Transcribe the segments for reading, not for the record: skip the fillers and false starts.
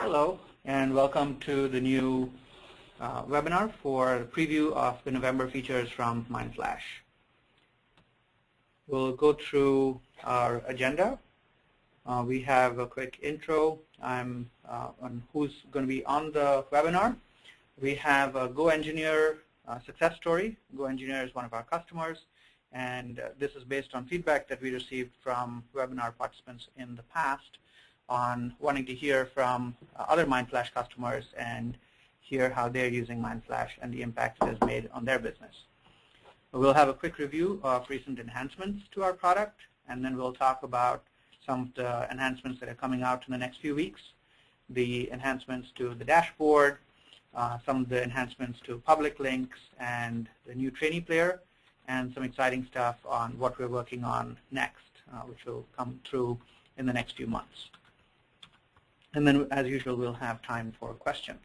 Hello, and welcome to the new webinar for a preview of the November features from MindFlash. We'll go through our agenda. We have a quick intro on who's going to be on the webinar. We have a GoEngineer success story. GoEngineer is one of our customers, and this is based on feedback that we received from webinar participants in the past on wanting to hear from other MindFlash customers and hear how they're using MindFlash and the impact it has made on their business. We'll have a quick review of recent enhancements to our product, and then we'll talk about some of the enhancements that are coming out in the next few weeks, the enhancements to the dashboard, some of the enhancements to public links, and the new trainee player, and some exciting stuff on what we're working on next, which will come through in the next few months. And then, as usual, we'll have time for questions.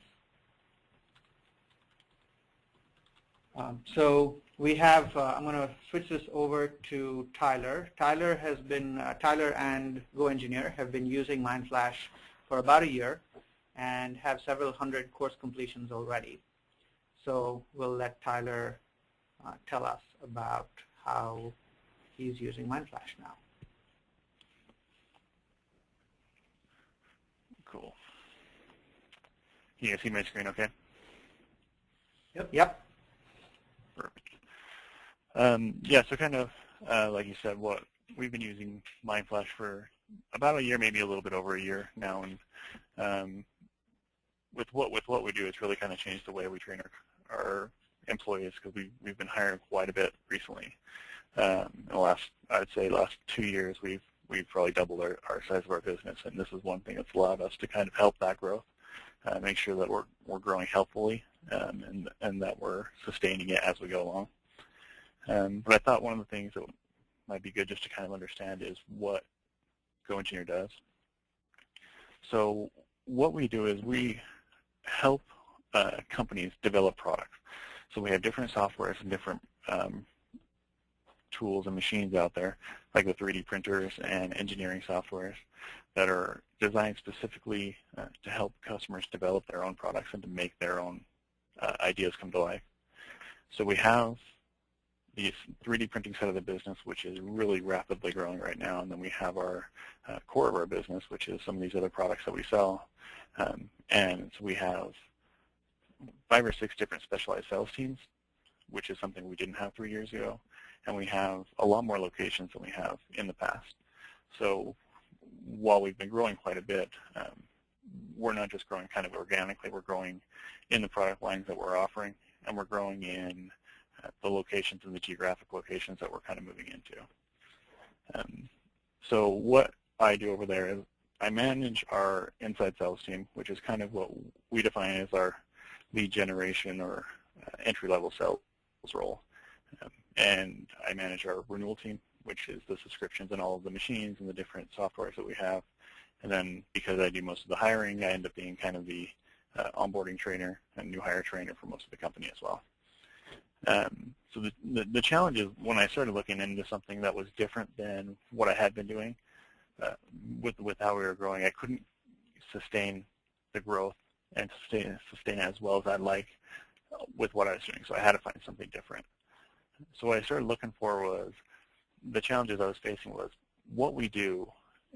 So we have, I'm going to switch this over to Tyler. Tyler and GoEngineer have been using MindFlash for about a year and have several hundred course completions already. So we'll let Tyler tell us about how he's using MindFlash now. Cool. Can you guys see my screen okay? Yep. Perfect. Yeah, so kind of like you said, we've been using MindFlash for about a year, maybe a little bit over a year now, and with what we do, it's really kind of changed the way we train our employees, because we've been hiring quite a bit recently. In the I'd say last 2 years, we've probably doubled our size of our business, and this is one thing that's allowed us to kind of help that growth, make sure that we're growing healthfully, and that we're sustaining it as we go along. But I thought one of the things that might be good just to kind of understand is what GoEngineer does. So what we do is we help companies develop products. So we have different softwares and different tools and machines out there, like the 3D printers and engineering softwares that are designed specifically to help customers develop their own products and to make their own ideas come to life. So we have the 3D printing side of the business, which is really rapidly growing right now, and then we have our core of our business, which is some of these other products that we sell. And so we have 5 or 6 different specialized sales teams, which is something we didn't have 3 years ago. And we have a lot more locations than we have in the past. So while we've been growing quite a bit, we're not just growing kind of organically. We're growing in the product lines that we're offering, and we're growing in the locations and the geographic locations that we're kind of moving into. So what I do over there is I manage our inside sales team, which is kind of what we define as our lead generation or entry-level sales role. And I manage our renewal team, which is the subscriptions and all of the machines and the different softwares that we have. And then because I do most of the hiring, I end up being kind of the onboarding trainer and new hire trainer for most of the company as well. So the challenge is when I started looking into something that was different than what I had been doing, with how we were growing, I couldn't sustain the growth and sustain as well as I'd like with what I was doing. So I had to find something different. So what I started looking for was the challenges I was facing was what we do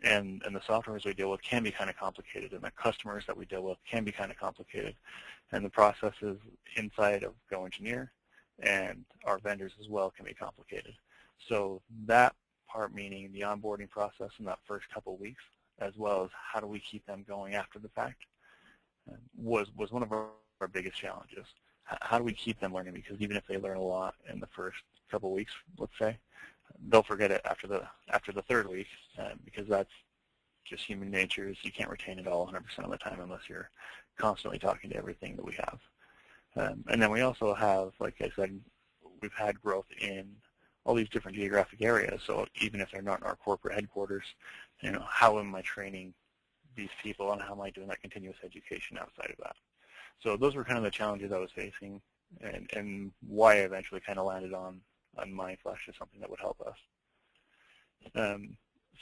and the softwares we deal with can be kind of complicated, and the customers that we deal with can be kind of complicated, and the processes inside of GoEngineer and our vendors as well can be complicated. So that part, meaning the onboarding process in that first couple of weeks, as well as how do we keep them going after the fact, was one of our biggest challenges. How do we keep them learning? Because even if they learn a lot in the first couple of weeks, let's say, they'll forget it after the third week, because that's just human nature. Is you can't retain it all 100% of the time unless you're constantly talking to everything that we have. And then we also have, like I said, we've had growth in all these different geographic areas. So even if they're not in our corporate headquarters, how am I training these people, and how am I doing that continuous education outside of that? So those were kind of the challenges I was facing, and why I eventually kind of landed on MindFlash as something that would help us.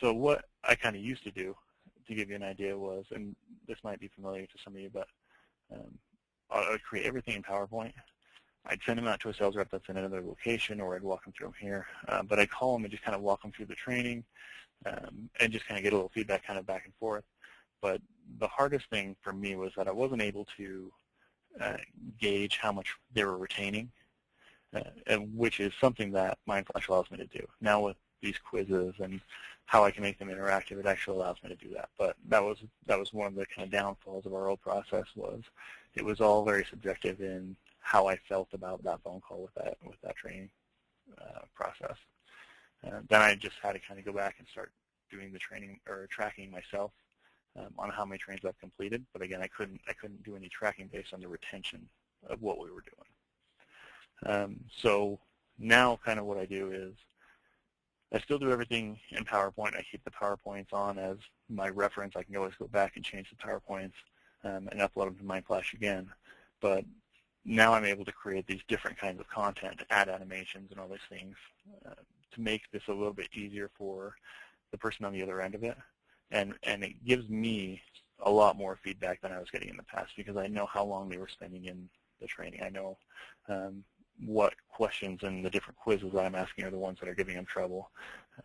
So what I kind of used to do to give you an idea, was, and this might be familiar to some of you, but I would create everything in PowerPoint. I'd send them out to a sales rep that's in another location, or I'd walk them through them here. But I'd call them and just kind of walk them through the training and just kind of get a little feedback kind of back and forth. But the hardest thing for me was that I wasn't able to gauge how much they were retaining, which is something that MindFlash allows me to do. Now with these quizzes and how I can make them interactive, it actually allows me to do that. But that was one of the kind of downfalls of our old process, was it was all very subjective in how I felt about that phone call with that training process. Then I just had to kind of go back and start doing the training or tracking myself on how many trainings I've completed. But again, I couldn't do any tracking based on the retention of what we were doing. So now kind of what I do is I still do everything in PowerPoint. I keep the PowerPoints on as my reference. I can always go back and change the PowerPoints and upload them to MindFlash again. But now I'm able to create these different kinds of content, add animations and all these things to make this a little bit easier for the person on the other end of it. And it gives me a lot more feedback than I was getting in the past, because I know how long they were spending in the training. I know what questions and the different quizzes that I'm asking are the ones that are giving them trouble.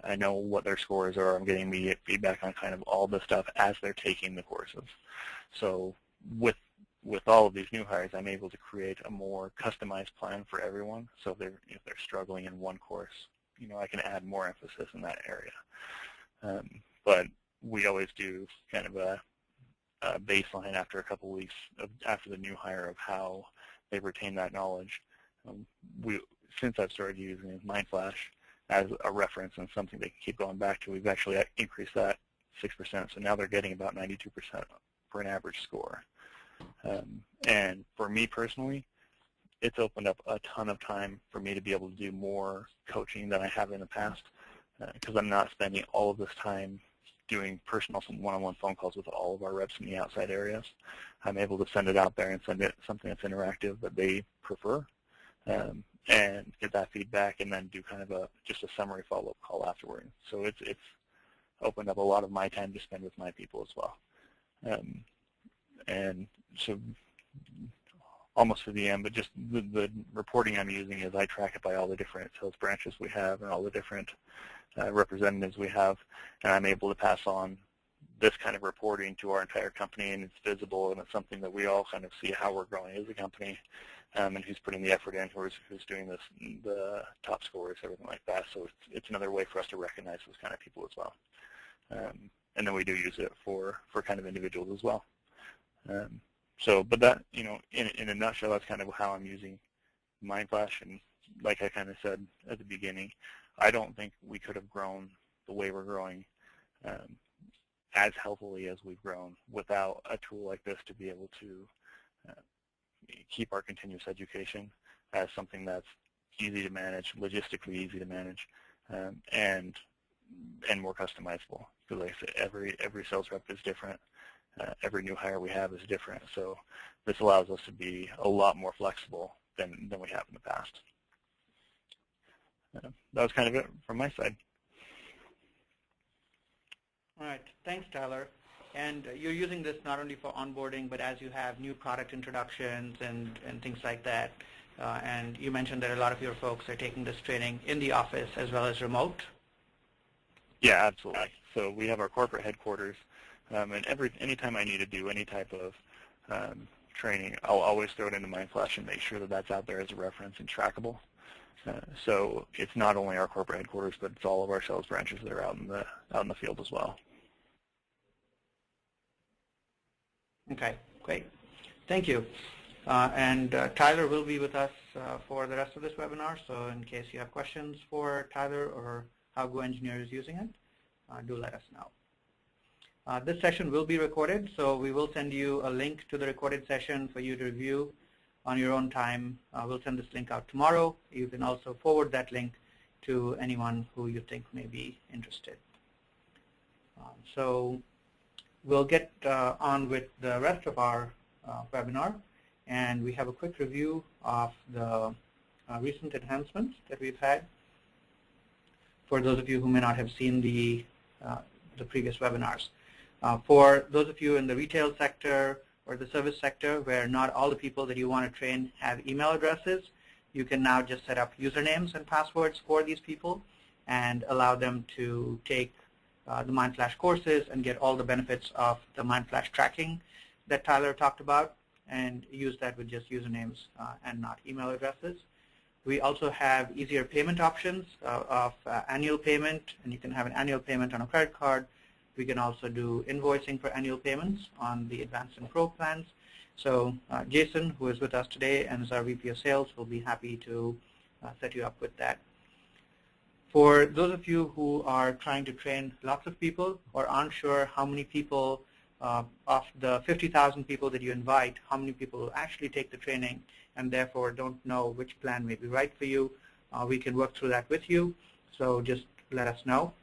I know what their scores are. I'm getting immediate feedback on kind of all the stuff as they're taking the courses. So with all of these new hires, I'm able to create a more customized plan for everyone. So if they're struggling in one course, I can add more emphasis in that area. But we always do kind of a baseline after a couple weeks after the new hire of how they've retained that knowledge. Since I've started using MindFlash as a reference and something they can keep going back to, we've actually increased that 6%. So now they're getting about 92% for an average score. And for me personally, it's opened up a ton of time for me to be able to do more coaching than I have in the past, because I'm not spending all of this time doing personal one-on-one phone calls with all of our reps in the outside areas. I'm able to send it out there and send it something that's interactive that they prefer, and get that feedback, and then do kind of just a summary follow-up call afterward. So it's opened up a lot of my time to spend with my people as well. And so almost to the end, but just the reporting I'm using is I track it by all the different sales branches we have and all the different representatives we have, and I'm able to pass on this kind of reporting to our entire company, and it's visible, and it's something that we all kind of see how we're growing as a company, and who's putting the effort in, who's doing this, the top scores, everything like that. So it's another way for us to recognize those kind of people as well. And then we do use it for kind of individuals as well. But that, in a nutshell, that's kind of how I'm using MindFlash. And like I kind of said at the beginning, I don't think we could have grown the way we're growing as healthily as we've grown without a tool like this to be able to keep our continuous education as something that's easy to manage, logistically easy to manage, and more customizable. Because like I said, every sales rep is different. Every new hire we have is different. So this allows us to be a lot more flexible than we have in the past. That was kind of it from my side. All right. Thanks, Tyler. And you're using this not only for onboarding, but as you have new product introductions and things like that. And you mentioned that a lot of your folks are taking this training in the office as well as remote. Yeah, absolutely. So we have our corporate headquarters, and anytime I need to do any type of training, I'll always throw it into MindFlash and make sure that that's out there as a reference and trackable. So it's not only our corporate headquarters, but it's all of our sales branches that are out in the field as well. Okay, great. Thank you. And Tyler will be with us for the rest of this webinar. So in case you have questions for Tyler or how GoEngineer is using it, do let us know. This session will be recorded, so we will send you a link to the recorded session for you to review on your own time. We'll send this link out tomorrow. You can also forward that link to anyone who you think may be interested. So we'll get on with the rest of our webinar, and we have a quick review of the recent enhancements that we've had. For those of you who may not have seen the previous webinars. For those of you in the retail sector or the service sector where not all the people that you want to train have email addresses, you can now just set up usernames and passwords for these people and allow them to take the MindFlash courses and get all the benefits of the MindFlash tracking that Tyler talked about, and use that with just usernames and not email addresses. We also have easier payment options of annual payment, and you can have an annual payment on a credit card. We can also do invoicing for annual payments on the Advanced and Pro plans. So Jason, who is with us today and is our VP of Sales, will be happy to set you up with that. For those of you who are trying to train lots of people or aren't sure how many people of the 50,000 people that you invite, how many people will actually take the training and therefore don't know which plan may be right for you, we can work through that with you. So just let us know.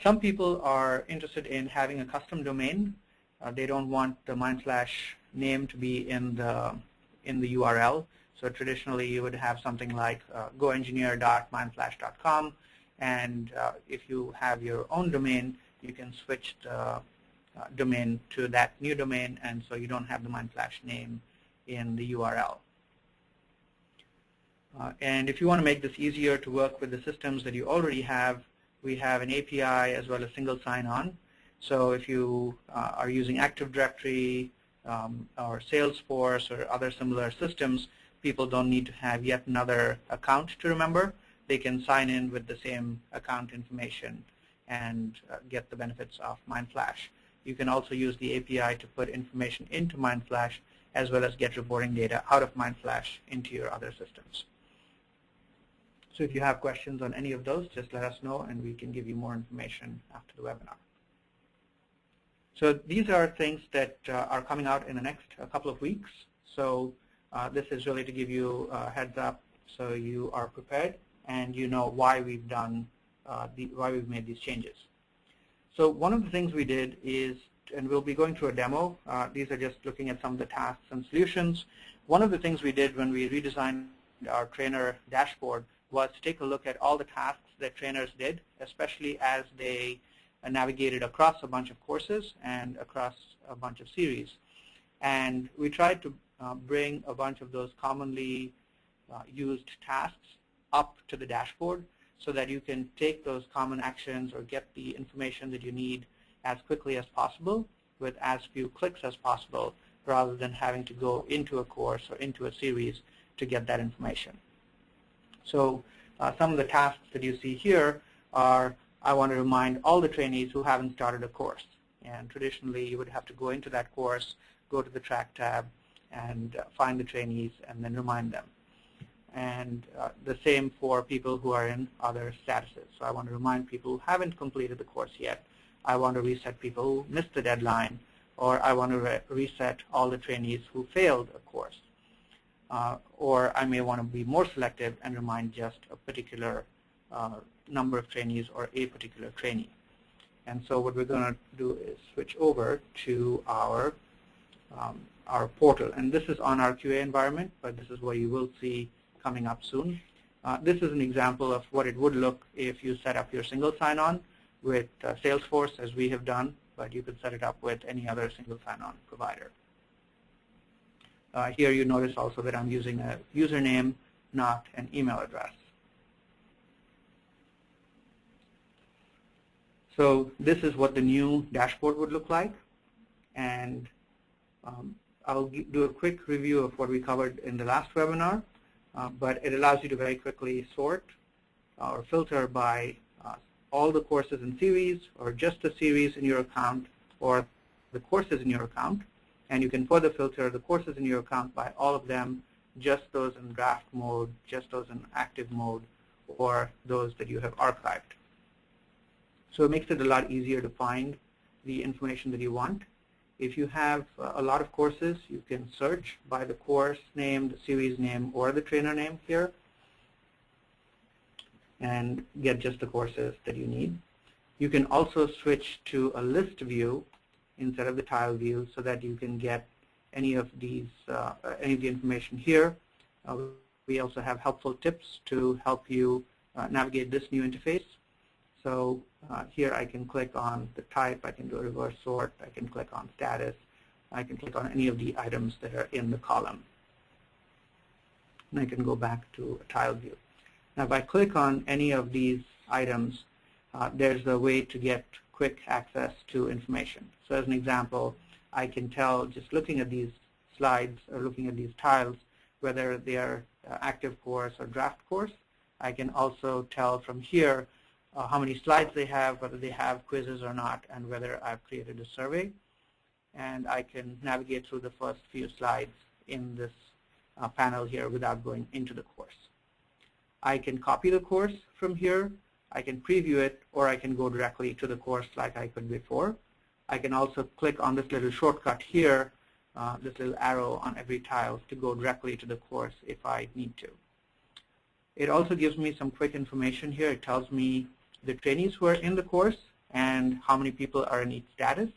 Some people are interested in having a custom domain. They don't want the MindFlash name to be in the URL. So traditionally, you would have something like goengineer.mindflash.com, and if you have your own domain, you can switch the domain to that new domain, and so you don't have the MindFlash name in the URL. And if you want to make this easier to work with the systems that you already have, we have an API as well as single sign-on. So if you are using Active Directory or Salesforce or other similar systems, people don't need to have yet another account to remember. They can sign in with the same account information and get the benefits of MindFlash. You can also use the API to put information into MindFlash as well as get reporting data out of MindFlash into your other systems. So if you have questions on any of those, just let us know and we can give you more information after the webinar. So these are things that are coming out in the next couple of weeks. So this is really to give you a heads up so you are prepared and you know why we've done why we've made these changes. So one of the things we did is, and we'll be going through a demo. These are just looking at some of the tasks and solutions. One of the things we did when we redesigned our trainer dashboard was to take a look at all the tasks that trainers did, especially as they navigated across a bunch of courses and across a bunch of series. And we tried to bring a bunch of those commonly used tasks up to the dashboard so that you can take those common actions or get the information that you need as quickly as possible with as few clicks as possible, rather than having to go into a course or into a series to get that information. So some of the tasks that you see here are, I want to remind all the trainees who haven't started a course. And traditionally, you would have to go into that course, go to the track tab, and find the trainees, and then remind them. And the same for people who are in other statuses. So I want to remind people who haven't completed the course yet. I want to reset people who missed the deadline, or I want to reset all the trainees who failed a course. Or I may want to be more selective and remind just a particular number of trainees or a particular trainee. And so what we're going to do is switch over to our portal. And this is on our QA environment, but this is what you will see coming up soon. This is an example of what it would look if you set up your single sign-on with Salesforce, as we have done, but you could set it up with any other single sign-on provider. Here you notice also that I'm using a username, not an email address. So this is what the new dashboard would look like. And I'll do a quick review of what we covered in the last webinar, but it allows you to very quickly sort or filter by all the courses in series, or just the series in your account, or the courses in your account. And you can further filter the courses in your account by all of them, just those in draft mode, just those in active mode, or those that you have archived. So it makes it a lot easier to find the information that you want. If you have a lot of courses, you can search by the course name, the series name, or the trainer name here, and get just the courses that you need. You can also switch to a list view instead of the tile view, so that you can get any of these, any of the information here. We also have helpful tips to help you navigate this new interface. So Here I can click on the type, I can do a reverse sort, I can click on status, I can click on any of the items that are in the column. And I can go back to a tile view. Now if I click on any of these items, there's a way to get quick access to information. So as an example, I can tell just looking at these slides or looking at these tiles whether they are active course or draft course. I can also tell from here how many slides they have, whether they have quizzes or not, and whether I've created a survey. And I can navigate through the first few slides in this panel here without going into the course. I can copy the course from here, I can preview it, or I can go directly to the course like I could before. I can also click on this little shortcut here, this little arrow on every tile to go directly to the course if I need to. It also gives me some quick information here. It tells me the trainees who are in the course and how many people are in each status.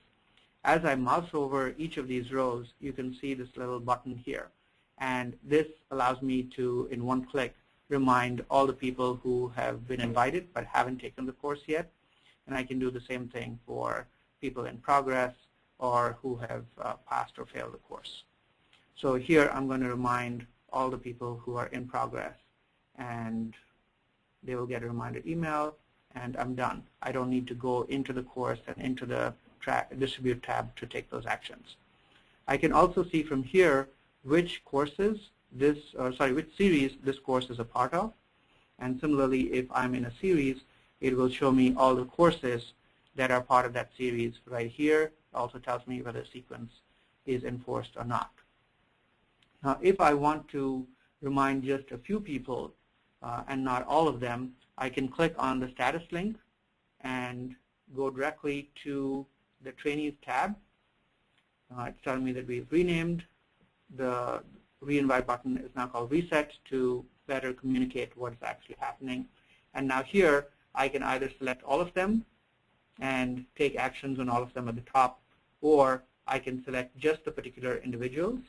As I mouse over each of these rows, you can see this little button here. And this allows me to, in one click, remind all the people who have been invited but haven't taken the course yet. And I can do the same thing for people in progress or who have passed or failed the course. So here I'm going to remind all the people who are in progress, and they will get a reminder email, and I'm done. I don't need to go into the course and into the distribute tab to take those actions. I can also see from here which courses which series this course is a part of. And similarly, if I'm in a series, it will show me all the courses that are part of that series right here. It also tells me whether the sequence is enforced or not. Now, if I want to remind just a few people and not all of them, I can click on the status link and go directly to the trainees tab. It's telling me that we've renamed. The re-invite button is now called reset to better communicate what's actually happening. And now here, I can either select all of them and take actions on all of them at the top, or I can select just the particular individuals.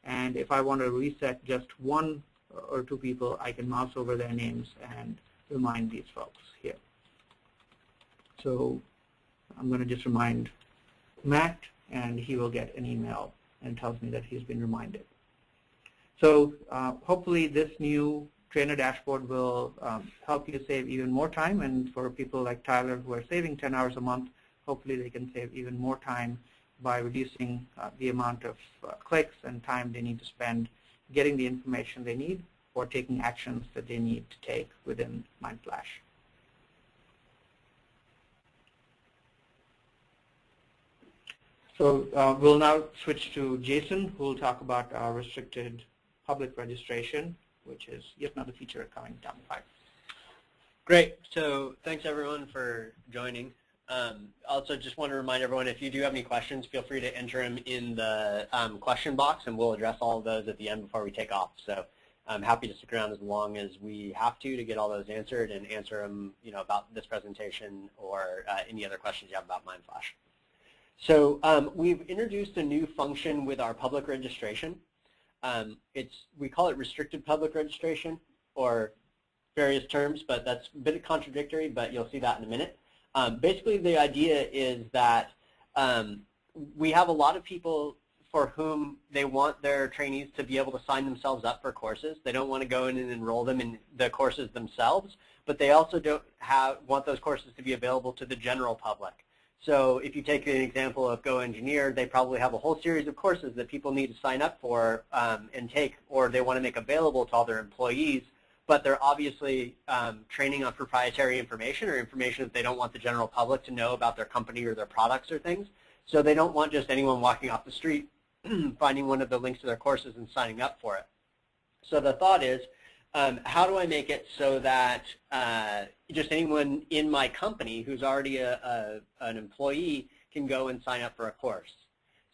And if I want to reset just one or two people, I can mouse over their names and remind these folks here. So I'm going to just remind Matt, and he will get an email and tells me that he's been reminded. So hopefully this new trainer dashboard will help you save even more time, and for people like Tyler who are saving 10 hours a month, hopefully they can save even more time by reducing the amount of clicks and time they need to spend getting the information they need or taking actions that they need to take within MindFlash. So we'll now switch to Jason, who will talk about our restricted public registration, which is yet another feature coming down the pipe. Great. So thanks, everyone, for joining. Also, just want to remind everyone, if you do have any questions, feel free to enter them in the question box, and we'll address all of those at the end before we take off. So I'm happy to stick around as long as we have to get all those answered and answer them, about this presentation or any other questions you have about MindFlash. So we've introduced a new function with our public registration. We call it restricted public registration, or various terms, but that's a bit contradictory, but you'll see that in a minute. Basically, the idea is that we have a lot of people for whom they want their trainees to be able to sign themselves up for courses. They don't want to go in and enroll them in the courses themselves, but they also don't want those courses to be available to the general public. So if you take an example of Go Engineer, they probably have a whole series of courses that people need to sign up for and take, or they want to make available to all their employees, but they're obviously training on proprietary information or information that they don't want the general public to know about their company or their products or things. So they don't want just anyone walking off the street finding one of the links to their courses and signing up for it. So the thought is, how do I make it so that just anyone in my company who's already an employee can go and sign up for a course?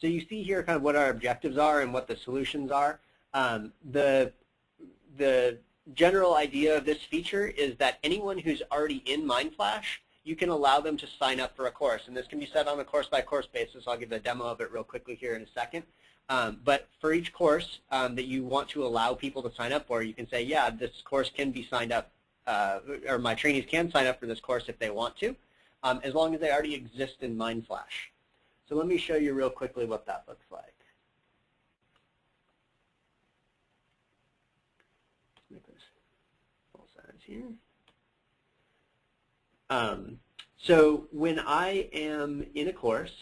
So you see here kind of what our objectives are and what the solutions are. The general idea of this feature is that anyone who's already in MindFlash, you can allow them to sign up for a course. And this can be set on a course-by-course basis. I'll give a demo of it real quickly here in a second. But for each course that you want to allow people to sign up for, you can say, yeah, this course can be signed up, or my trainees can sign up for this course if they want to. as long as they already exist in MindFlash. So let me show you real quickly what that looks like. Make this full size here. So when I am in a course,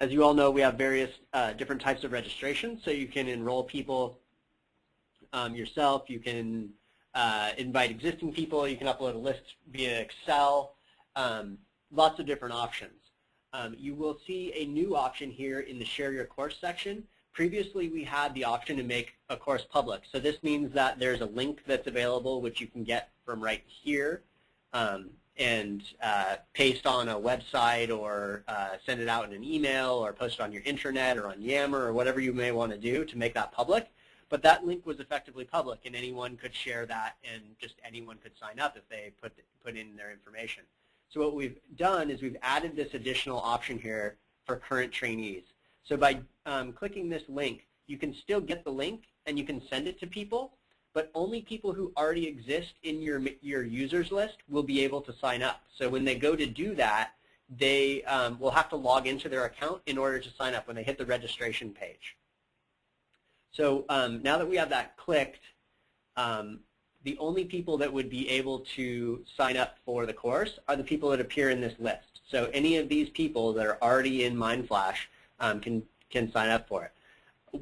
as you all know, we have various different types of registration. So you can enroll people yourself. You can invite existing people. You can upload a list via Excel. Lots of different options. You will see a new option here in the Share Your Course section. Previously, we had the option to make a course public. So this means that there's a link that's available, which you can get from right here, and paste on a website or send it out in an email or post it on your intranet or on Yammer or whatever you may want to do to make that public. But that link was effectively public, and anyone could share that, and just anyone could sign up if they put in their information. So what we've done is we've added this additional option here for current trainees. So by clicking this link, you can still get the link and you can send it to people, but only people who already exist in your users list will be able to sign up. So when they go to do that, they will have to log into their account in order to sign up when they hit the registration page. So now that we have that clicked, the only people that would be able to sign up for the course are the people that appear in this list. So any of these people that are already in MindFlash can sign up for it.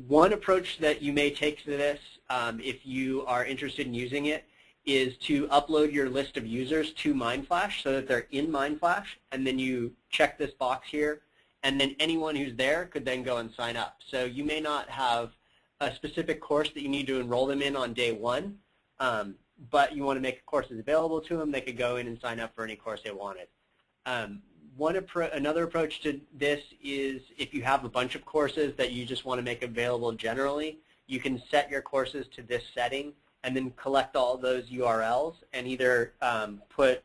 One approach that you may take to this, if you are interested in using it, is to upload your list of users to MindFlash so that they're in MindFlash, and then you check this box here, and then anyone who's there could then go and sign up. So you may not have a specific course that you need to enroll them in on day one, but you want to make courses available to them. They could go in and sign up for any course they wanted. Another approach to this is if you have a bunch of courses that you just want to make available generally, you can set your courses to this setting and then collect all those URLs and either put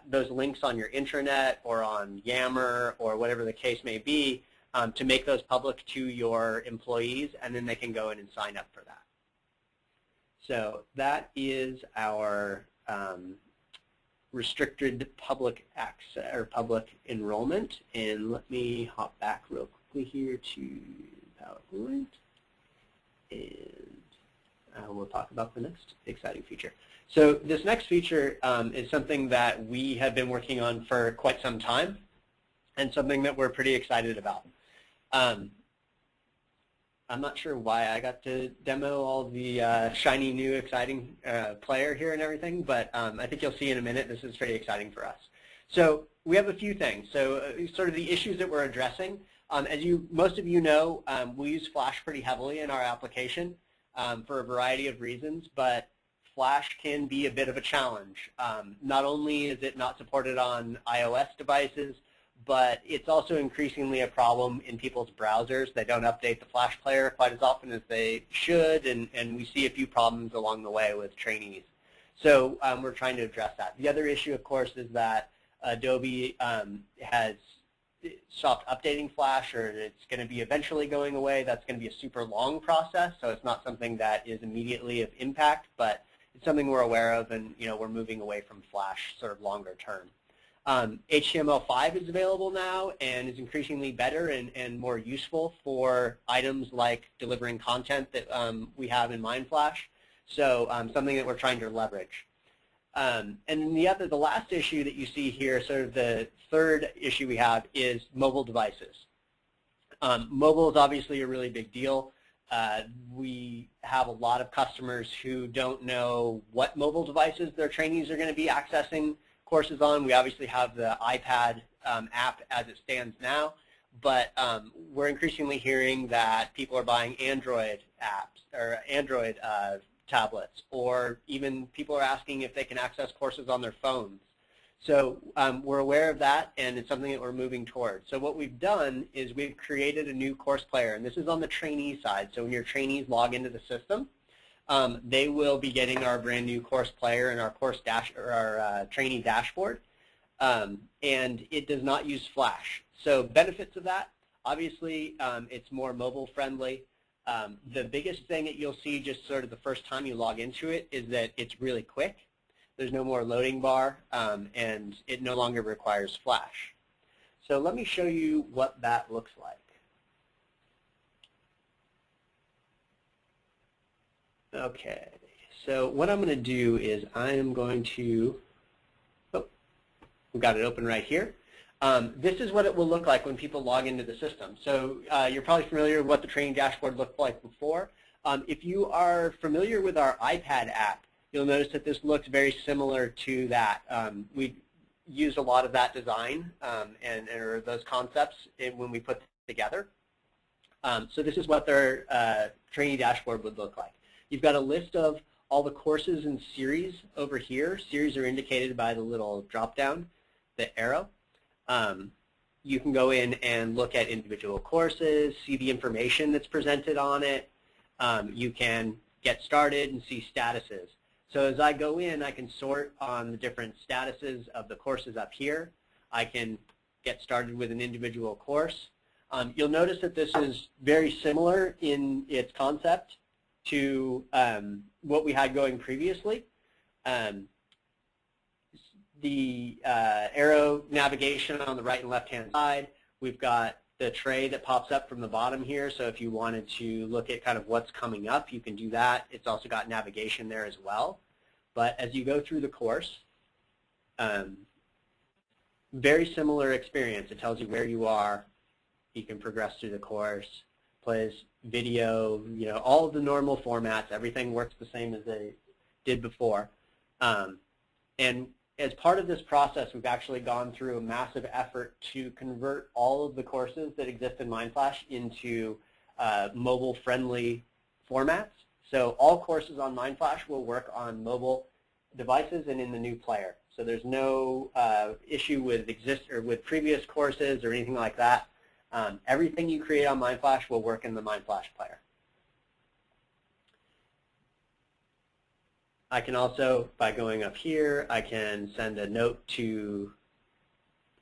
those links on your intranet or on Yammer or whatever the case may be to make those public to your employees, and then they can go in and sign up for that. So that is our restricted public access or public enrollment. And let me hop back real quickly here to PowerPoint, and we'll talk about the next exciting feature. So this next feature is something that we have been working on for quite some time, and something that we're pretty excited about. I'm not sure why I got to demo all the shiny, new, exciting player here and everything, but I think you'll see in a minute this is pretty exciting for us. So we have a few things. So sort of the issues that we're addressing. As most of you know, we use Flash pretty heavily in our application for a variety of reasons, but Flash can be a bit of a challenge. Not only is it not supported on iOS devices, but it's also increasingly a problem in people's browsers. They don't update the Flash player quite as often as they should, and we see a few problems along the way with trainees. So we're trying to address that. The other issue, of course, is that Adobe has stopped updating Flash, or it's going to be eventually going away. That's going to be a super long process, so it's not something that is immediately of impact, but it's something we're aware of, and we're moving away from Flash sort of longer term. HTML5 is available now and is increasingly better and more useful for items like delivering content that we have in MindFlash. So something that we're trying to leverage. And then the last issue that you see here, sort of the third issue we have, is mobile devices. Mobile is obviously a really big deal. We have a lot of customers who don't know what mobile devices their trainees are going to be accessing courses on. We obviously have the iPad app as it stands now, but we're increasingly hearing that people are buying Android apps or Android tablets, or even people are asking if they can access courses on their phones. So we're aware of that, and it's something that we're moving towards. So what we've done is we've created a new course player, and this is on the trainee side. So when your trainees log into the system, they will be getting our brand new course player and our course trainee dashboard, and it does not use Flash. So benefits of that, obviously, it's more mobile friendly. The biggest thing that you'll see just sort of the first time you log into it is that it's really quick. There's no more loading bar, and it no longer requires Flash. So let me show you what that looks like. Okay, so what I'm going to do is I am going to, we've got it open right here. This is what it will look like when people log into the system. So you're probably familiar with what the training dashboard looked like before. If you are familiar with our iPad app, you'll notice that this looks very similar to that. We used a lot of that design or those concepts when we put together. So this is what their training dashboard would look like. You've got a list of all the courses and series over here. Series are indicated by the little drop-down, the arrow. You can go in and look at individual courses, see the information that's presented on it. You can get started and see statuses. So as I go in, I can sort on the different statuses of the courses up here. I can get started with an individual course. You'll notice that this is very similar in its concept to what we had going previously. The arrow navigation on the right and left-hand side. We've got the tray that pops up from the bottom here, so if you wanted to look at kind of what's coming up, you can do that. It's also got navigation there as well. But as you go through the course, very similar experience. It tells you where you are. You can progress through the course, plays video, all of the normal formats. Everything works the same as they did before. And as part of this process, we've actually gone through a massive effort to convert all of the courses that exist in MindFlash into mobile-friendly formats. So all courses on MindFlash will work on mobile devices and in the new player. So there's no issue with previous courses or anything like that. Everything you create on MindFlash will work in the MindFlash player. I can also, by going up here, I can send a note to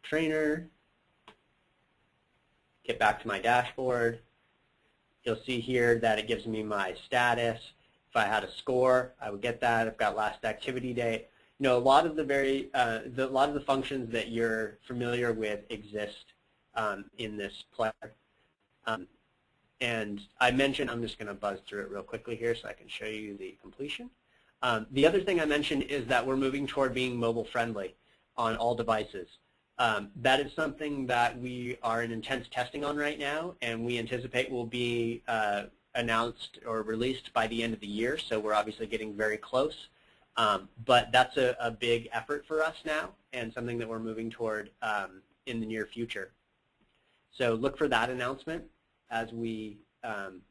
trainer, get back to my dashboard. You'll see here that it gives me my status. If I had a score, I would get that. I've got last activity date. A lot of the functions that you're familiar with exist in this player. And I mentioned, I'm just going to buzz through it real quickly here so I can show you the completion. The other thing I mentioned is that we're moving toward being mobile friendly on all devices. That is something that we are in intense testing on right now, and we anticipate will be announced or released by the end of the year, so we're obviously getting very close. But that's a big effort for us now and something that we're moving toward in the near future. So look for that announcement as we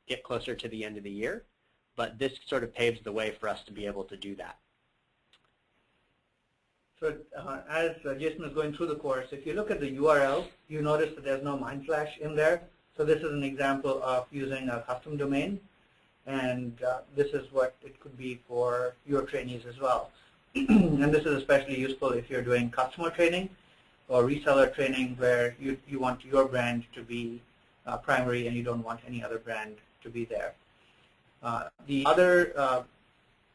get closer to the end of the year. But this sort of paves the way for us to be able to do that. So as Jason is going through the course, if you look at the URL, you notice that there's no MindFlash in there. So this is an example of using a custom domain. And this is what it could be for your trainees as well. And this is especially useful if you're doing customer training or reseller training where you want your brand to be primary and you don't want any other brand to be there. The other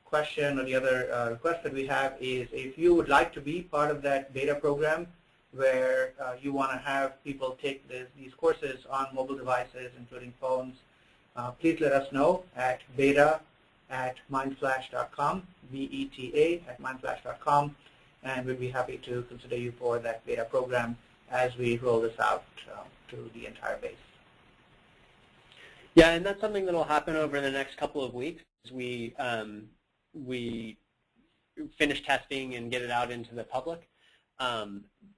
question or the other request that we have is if you would like to be part of that beta program where you want to have people take these courses on mobile devices, including phones, please let us know at beta@mindflash.com, beta@mindflash.com, and we'd be happy to consider you for that beta program as we roll this out to the entire base. Yeah, and that's something that will happen over the next couple of weeks as we finish testing and get it out into the public.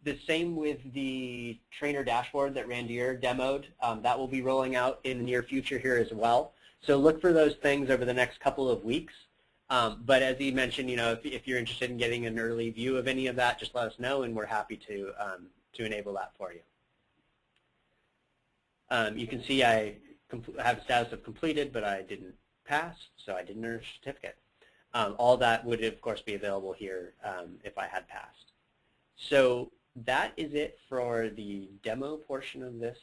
The same with the trainer dashboard that Randir demoed. That will be rolling out in the near future here as well. So look for those things over the next couple of weeks. But as he mentioned, if you're interested in getting an early view of any of that, just let us know, and we're happy to enable that for you. You can see I have a status of completed, but I didn't pass, so I didn't earn a certificate. All that would, of course, be available here if I had passed. So that is it for the demo portion of this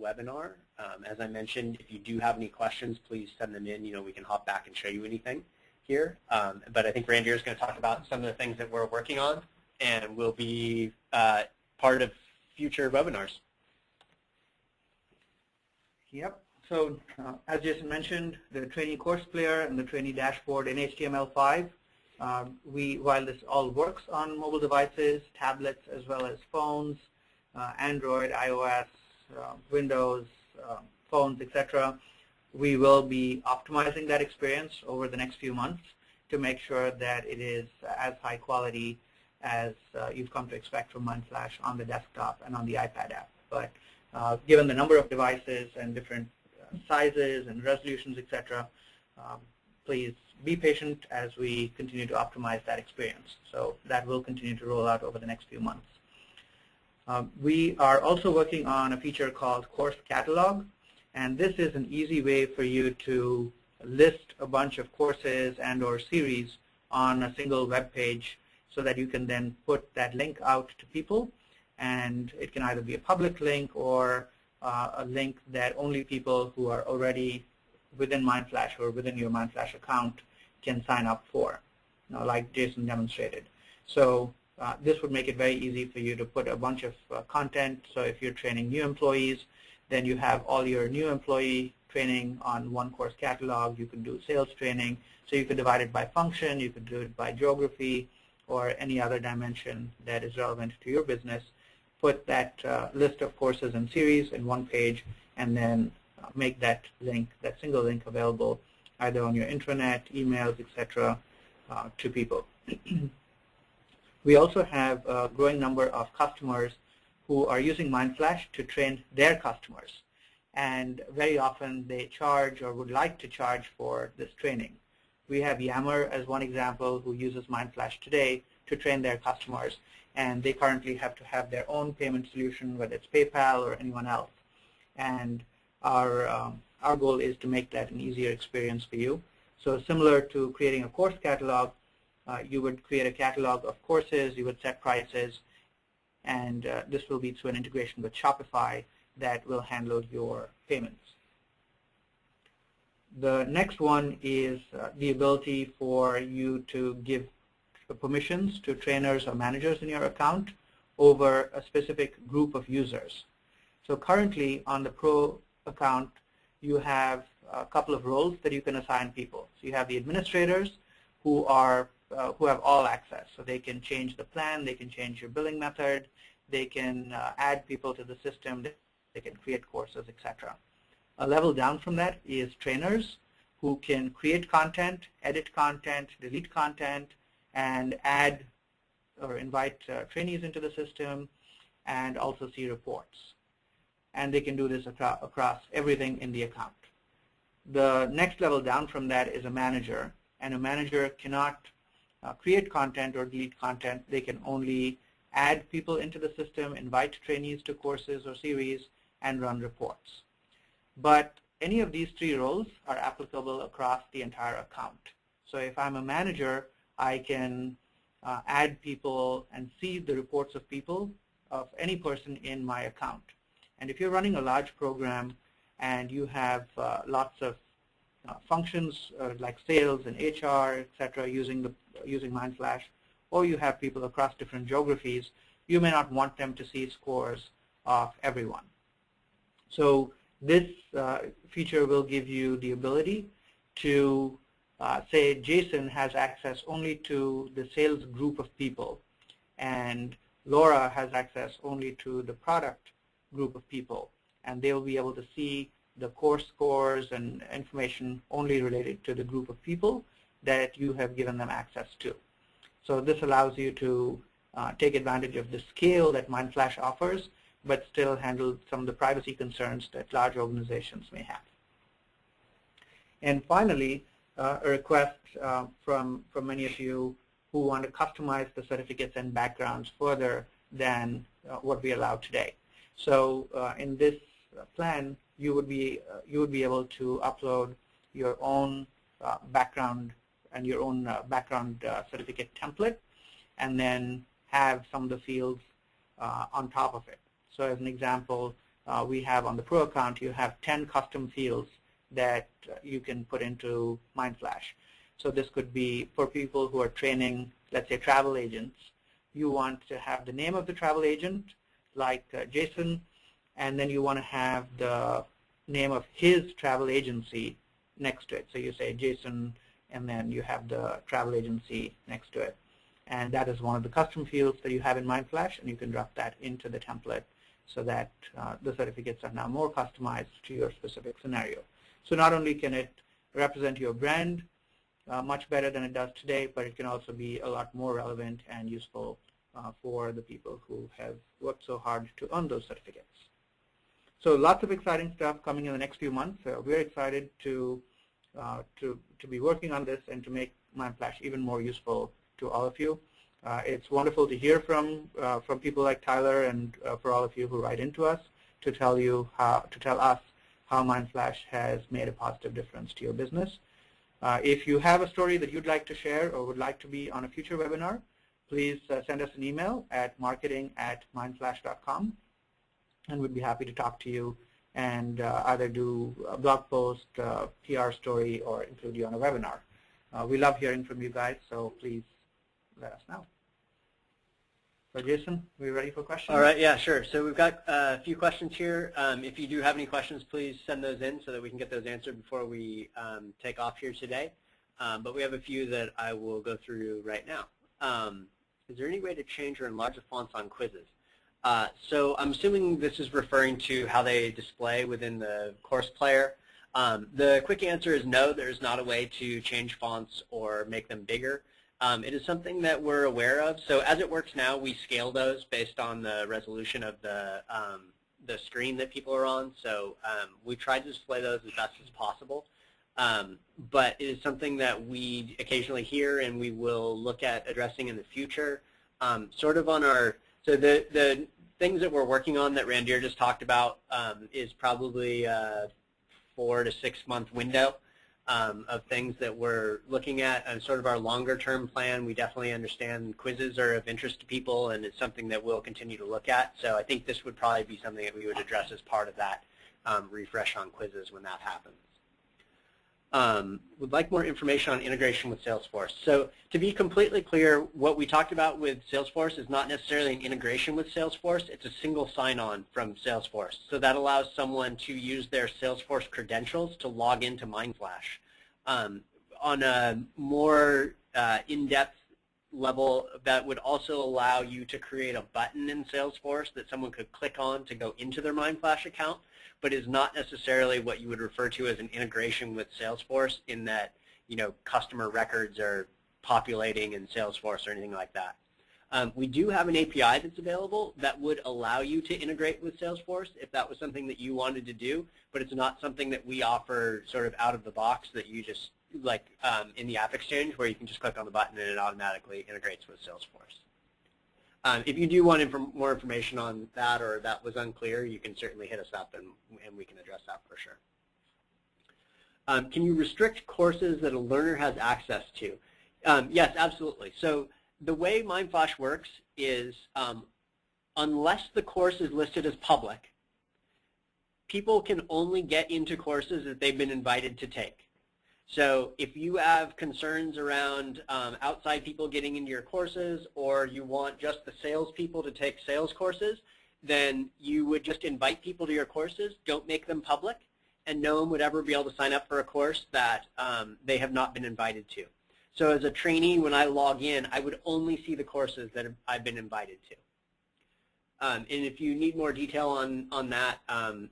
webinar. As I mentioned, if you do have any questions, please send them in. We can hop back and show you anything. here. But I think Randir is going to talk about some of the things that we're working on and will be part of future webinars. Yep. So as Jason mentioned, the trainee course player and the trainee dashboard in HTML5, while this all works on mobile devices, tablets, as well as phones, Android, iOS, Windows, phones, etc., we will be optimizing that experience over the next few months to make sure that it is as high quality as you've come to expect from MindFlash on the desktop and on the iPad app. But given the number of devices and different sizes and resolutions, etc., please be patient as we continue to optimize that experience. So that will continue to roll out over the next few months. We are also working on a feature called Course Catalog, and this is an easy way for you to list a bunch of courses and or series on a single web page so that you can then put that link out to people, and it can either be a public link or a link that only people who are already within MindFlash or within your MindFlash account can sign up for, like Jason demonstrated. So this would make it very easy for you to put a bunch of content. So if you're training new employees, then you have all your new employee training on one course catalog. You could do sales training. So you could divide it by function. You could do it by geography or any other dimension that is relevant to your business. Put that list of courses and series in one page, and then make that link, that single link, available either on your intranet, emails, etc., to people. We also have a growing number of customers who are using MindFlash to train their customers, and very often they charge or would like to charge for this training. We have Yammer as one example who uses MindFlash today to train their customers, and they currently have to have their own payment solution, whether it's PayPal or anyone else. And our goal is to make that an easier experience for you. So similar to creating a course catalog, you would create a catalog of courses, you would set prices, and this will be through an integration with Shopify that will handle your payments. The next one is the ability for you to give permissions to trainers or managers in your account over a specific group of users. So currently on the Pro account, you have a couple of roles that you can assign people. So you have the administrators who have all access. So they can change the plan, they can change your billing method, they can add people to the system, they can create courses, etc. A level down from that is trainers who can create content, edit content, delete content, and add or invite trainees into the system, and also see reports. And they can do this across everything in the account. The next level down from that is a manager, and a manager cannot create content or delete content. They can only add people into the system, invite trainees to courses or series, and run reports. But any of these three roles are applicable across the entire account. So if I'm a manager, I can add people and see the reports of people, of any person in my account. And if you're running a large program and you have lots of functions like sales and HR, etc., using MindFlash, or you have people across different geographies, you may not want them to see scores of everyone. So this feature will give you the ability to say Jason has access only to the sales group of people, and Laura has access only to the product group of people, and they'll be able to see the course scores and information only related to the group of people that you have given them access to. So this allows you to take advantage of the scale that MindFlash offers, but still handle some of the privacy concerns that large organizations may have. And finally, a request from many of you who want to customize the certificates and backgrounds further than what we allow today. So in this plan, you would be able to upload your own background and your own background certificate template, and then have some of the fields on top of it. So as an example, we have on the Pro account, you have 10 custom fields that you can put into MindFlash. So this could be for people who are training, let's say, travel agents. You want to have the name of the travel agent, like Jason, and then you want to have the name of his travel agency next to it. So you say Jason, and then you have the travel agency next to it. And that is one of the custom fields that you have in MindFlash, and you can drop that into the template so that the certificates are now more customized to your specific scenario. So not only can it represent your brand much better than it does today, but it can also be a lot more relevant and useful for the people who have worked so hard to earn those certificates. So lots of exciting stuff coming in the next few months. We're excited to be working on this and to make MindFlash even more useful to all of you. It's wonderful to hear from people like Tyler and for all of you who write into us to tell us how MindFlash has made a positive difference to your business. If you have a story that you'd like to share or would like to be on a future webinar, please send us an email at marketing@mindflash.com, and we'd be happy to talk to you and either do a blog post, PR story, or include you on a webinar. We love hearing from you guys, so please let us know. So Jason, are we ready for questions? All right, yeah, sure. So we've got a few questions here. If you do have any questions, please send those in so that we can get those answered before we take off here today. But we have a few that I will go through right now. Is there any way to change or enlarge the fonts on quizzes? So I'm assuming this is referring to how they display within the course player. The quick answer is no, there's not a way to change fonts or make them bigger. It is something that we're aware of. So as it works now, we scale those based on the resolution of the screen that people are on. So we try to display those as best as possible. But it is something that we occasionally hear and we will look at addressing in the future. Sort of on our, so the things that we're working on that Randhir just talked about is probably a 4 to 6 month window of things that we're looking at, and sort of our longer term plan. We definitely understand quizzes are of interest to people, and it's something that we'll continue to look at. So I think this would probably be something that we would address as part of that refresh on quizzes when that happens. Would like more information on integration with Salesforce. So to be completely clear, what we talked about with Salesforce is not necessarily an integration with Salesforce. It's a single sign-on from Salesforce. So that allows someone to use their Salesforce credentials to log into MindFlash. On a more in-depth level, that would also allow you to create a button in Salesforce that someone could click on to go into their MindFlash account, but is not necessarily what you would refer to as an integration with Salesforce, in that, you know, customer records are populating in Salesforce or anything like that. We do have an API that's available that would allow you to integrate with Salesforce if that was something that you wanted to do, but it's not something that we offer sort of out of the box that you just, like in the App Exchange, where you can just click on the button and it automatically integrates with Salesforce. If you do want more information on that, or that was unclear, you can certainly hit us up and we can address that for sure. Can you restrict courses that a learner has access to? Yes, absolutely. So the way MindFlash works is unless the course is listed as public, people can only get into courses that they've been invited to take. So if you have concerns around outside people getting into your courses, or you want just the sales people to take sales courses, then you would just invite people to your courses, don't make them public, and no one would ever be able to sign up for a course that they have not been invited to. So as a trainee, when I log in, I would only see the courses that I've been invited to. And if you need more detail on that,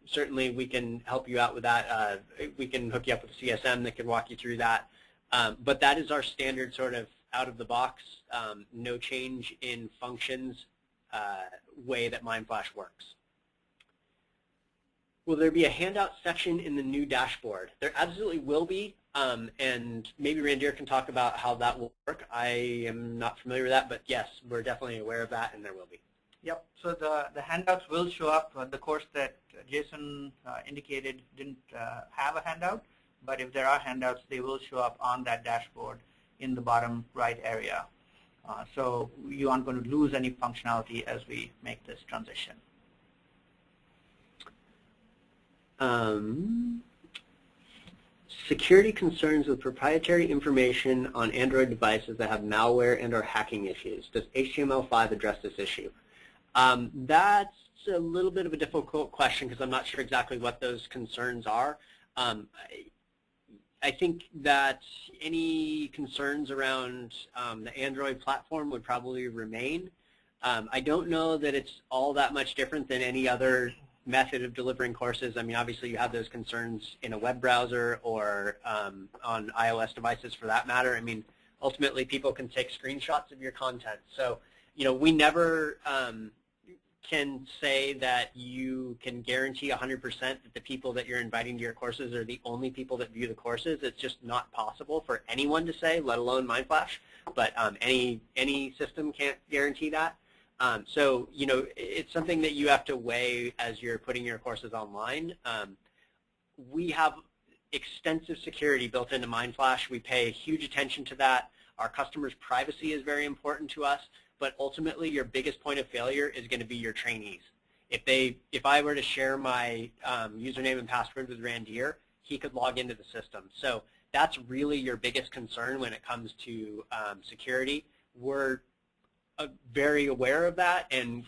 certainly we can help you out with that. We can hook you up with a CSM that can walk you through that. But that is our standard sort of out of the box, no change in functions way that MindFlash works. Will there be a handout section in the new dashboard? There absolutely will be, and maybe Randhir can talk about how that will work. I am not familiar with that, but yes, we're definitely aware of that, and there will be. Yep, so the handouts will show up. The course that Jason indicated didn't have a handout, but if there are handouts, they will show up on that dashboard in the bottom right area. So you aren't going to lose any functionality as we make this transition. security concerns with proprietary information on Android devices that have malware and/or hacking issues. Does HTML5 address this issue? That's a little bit of a difficult question because I'm not sure exactly what those concerns are. I think that any concerns around the Android platform would probably remain. I don't know that it's all that much different than any other method of delivering courses. I mean, obviously you have those concerns in a web browser or on iOS devices for that matter. I mean, ultimately people can take screenshots of your content. So, you know, we never can say that you can guarantee 100% that the people that you're inviting to your courses are the only people that view the courses. It's just not possible for anyone to say, let alone MindFlash. But any system can't guarantee that. So, you know, it's something that you have to weigh as you're putting your courses online. We have extensive security built into MindFlash. We pay huge attention to that. Our customers' privacy is very important to us. But ultimately, your biggest point of failure is going to be your trainees. If I were to share my username and password with Randir, he could log into the system. So that's really your biggest concern when it comes to security. We're very aware of that, and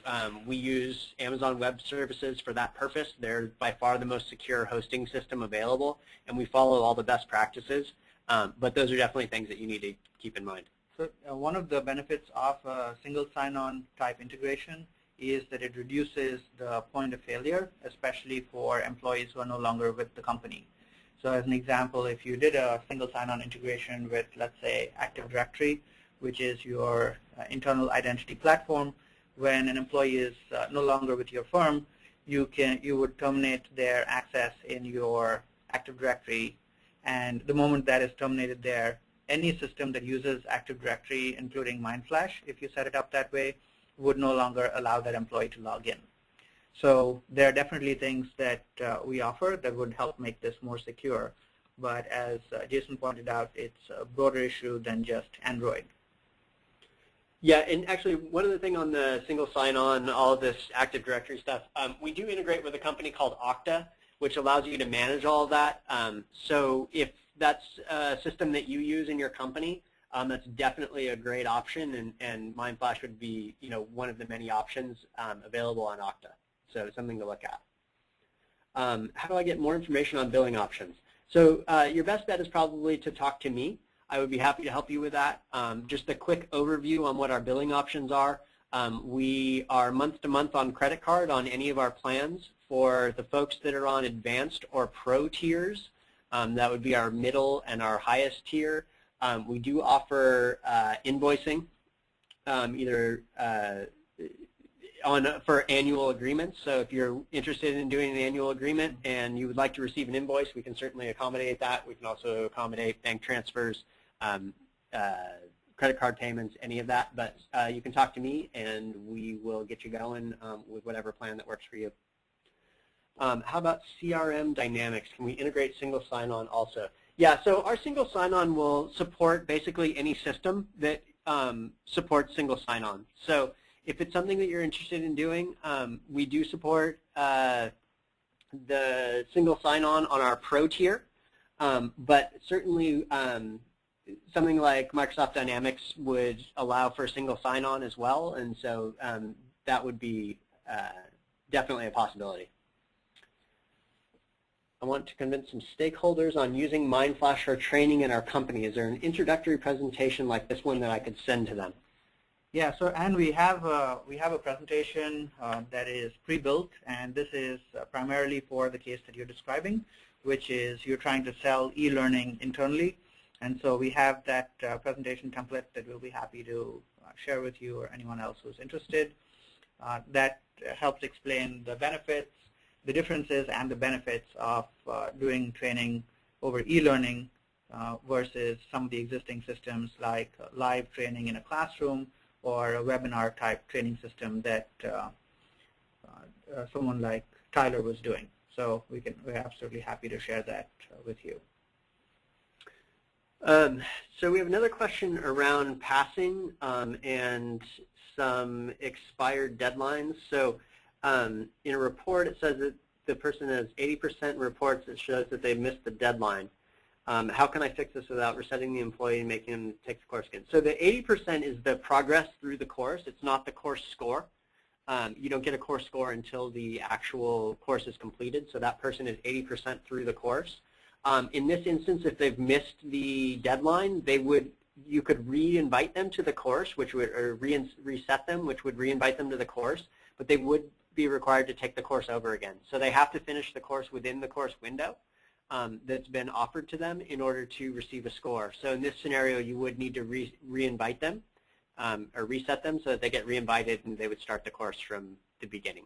we use Amazon Web Services for that purpose. They're by far the most secure hosting system available, and we follow all the best practices. But those are definitely things that you need to keep in mind. So one of the benefits of a single sign-on type integration is that it reduces the point of failure, especially for employees who are no longer with the company. So as an example, if you did a single sign-on integration with, let's say, Active Directory, which is your internal identity platform, when an employee is no longer with your firm, you would terminate their access in your Active Directory, and the moment that is terminated there, any system that uses Active Directory, including MindFlash, if you set it up that way, would no longer allow that employee to log in. So there are definitely things that we offer that would help make this more secure. But as Jason pointed out, it's a broader issue than just Android. Yeah, and actually one other thing on the single sign-on, all of this Active Directory stuff, we do integrate with a company called Okta, which allows you to manage all of that. So if that's a system that you use in your company, that's definitely a great option, and MindFlash would be, you know, one of the many options available on Okta. So it's something to look at. How do I get more information on billing options? So your best bet is probably to talk to me. I would be happy to help you with that. Just a quick overview on what our billing options are. We are month to month on credit card on any of our plans. For the folks that are on advanced or pro tiers, that would be our middle and our highest tier. We do offer invoicing, either for annual agreements. So if you're interested in doing an annual agreement and you would like to receive an invoice, we can certainly accommodate that. We can also accommodate bank transfers, credit card payments, any of that. But you can talk to me, and we will get you going with whatever plan that works for you. How about CRM Dynamics? Can we integrate single sign-on also? Yeah, so our single sign-on will support basically any system that supports single sign-on. So if it's something that you're interested in doing, we do support the single sign-on on our pro tier, but certainly something like Microsoft Dynamics would allow for single sign-on as well, and so that would be definitely a possibility. I want to convince some stakeholders on using MindFlash for training in our company. Is there an introductory presentation like this one that I could send to them? Yeah, so and we have a presentation that is pre-built, and this is primarily for the case that you're describing, which is you're trying to sell e-learning internally. And so we have that presentation template that we'll be happy to share with you or anyone else who's interested. That helps explain the benefits, the differences and the benefits of doing training over e-learning versus some of the existing systems like live training in a classroom or a webinar type training system that someone like Tyler was doing. So we're absolutely happy to share that with you. So we have another question around passing and some expired deadlines. So in a report, it says that the person has 80% reports that shows that they missed the deadline. How can I fix this without resetting the employee and making them take the course again? So the 80% is the progress through the course. It's not the course score. You don't get a course score until the actual course is completed. So that person is 80% through the course. In this instance, if they've missed the deadline, you could re-invite them to the course, which would, or reset them, which would re-invite them to the course, but they would be required to take the course over again. So they have to finish the course within the course window that's been offered to them in order to receive a score. So in this scenario, you would need to re-invite them or reset them so that they get re-invited and they would start the course from the beginning.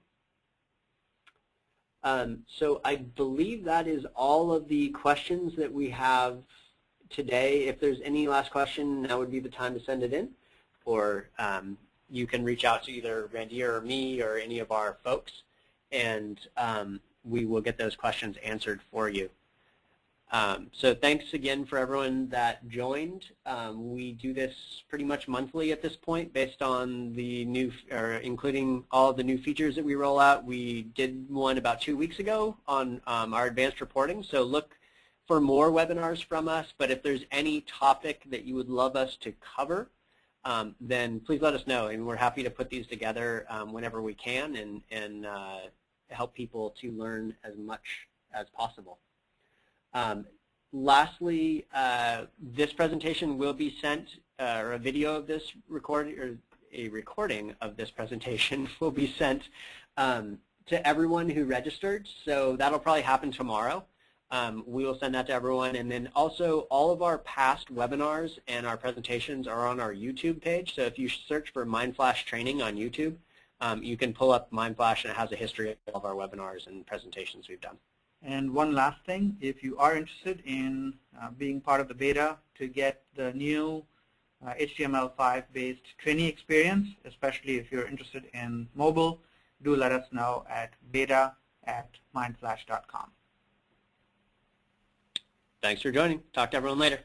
So I believe that is all of the questions that we have today. If there's any last question, now would be the time to send it in, or you can reach out to either Randy or me or any of our folks, and we will get those questions answered for you. So thanks again for everyone that joined. We do this pretty much monthly at this point based on the new, or including all the new features that we roll out. We did one about 2 weeks ago on our advanced reporting, so look for more webinars from us. But if there's any topic that you would love us to cover, then please let us know, and we're happy to put these together whenever we can and help people to learn as much as possible. Lastly, this presentation will be sent, or a video of this recording, or a recording of this presentation will be sent to everyone who registered. So that'll probably happen tomorrow. We will send that to everyone, and then also all of our past webinars and our presentations are on our YouTube page. So if you search for MindFlash Training on YouTube, you can pull up MindFlash, and it has a history of our webinars and presentations we've done. And one last thing, if you are interested in being part of the beta to get the new HTML5 based training experience, especially if you're interested in mobile, do let us know at beta@mindflash.com. Thanks for joining. Talk to everyone later.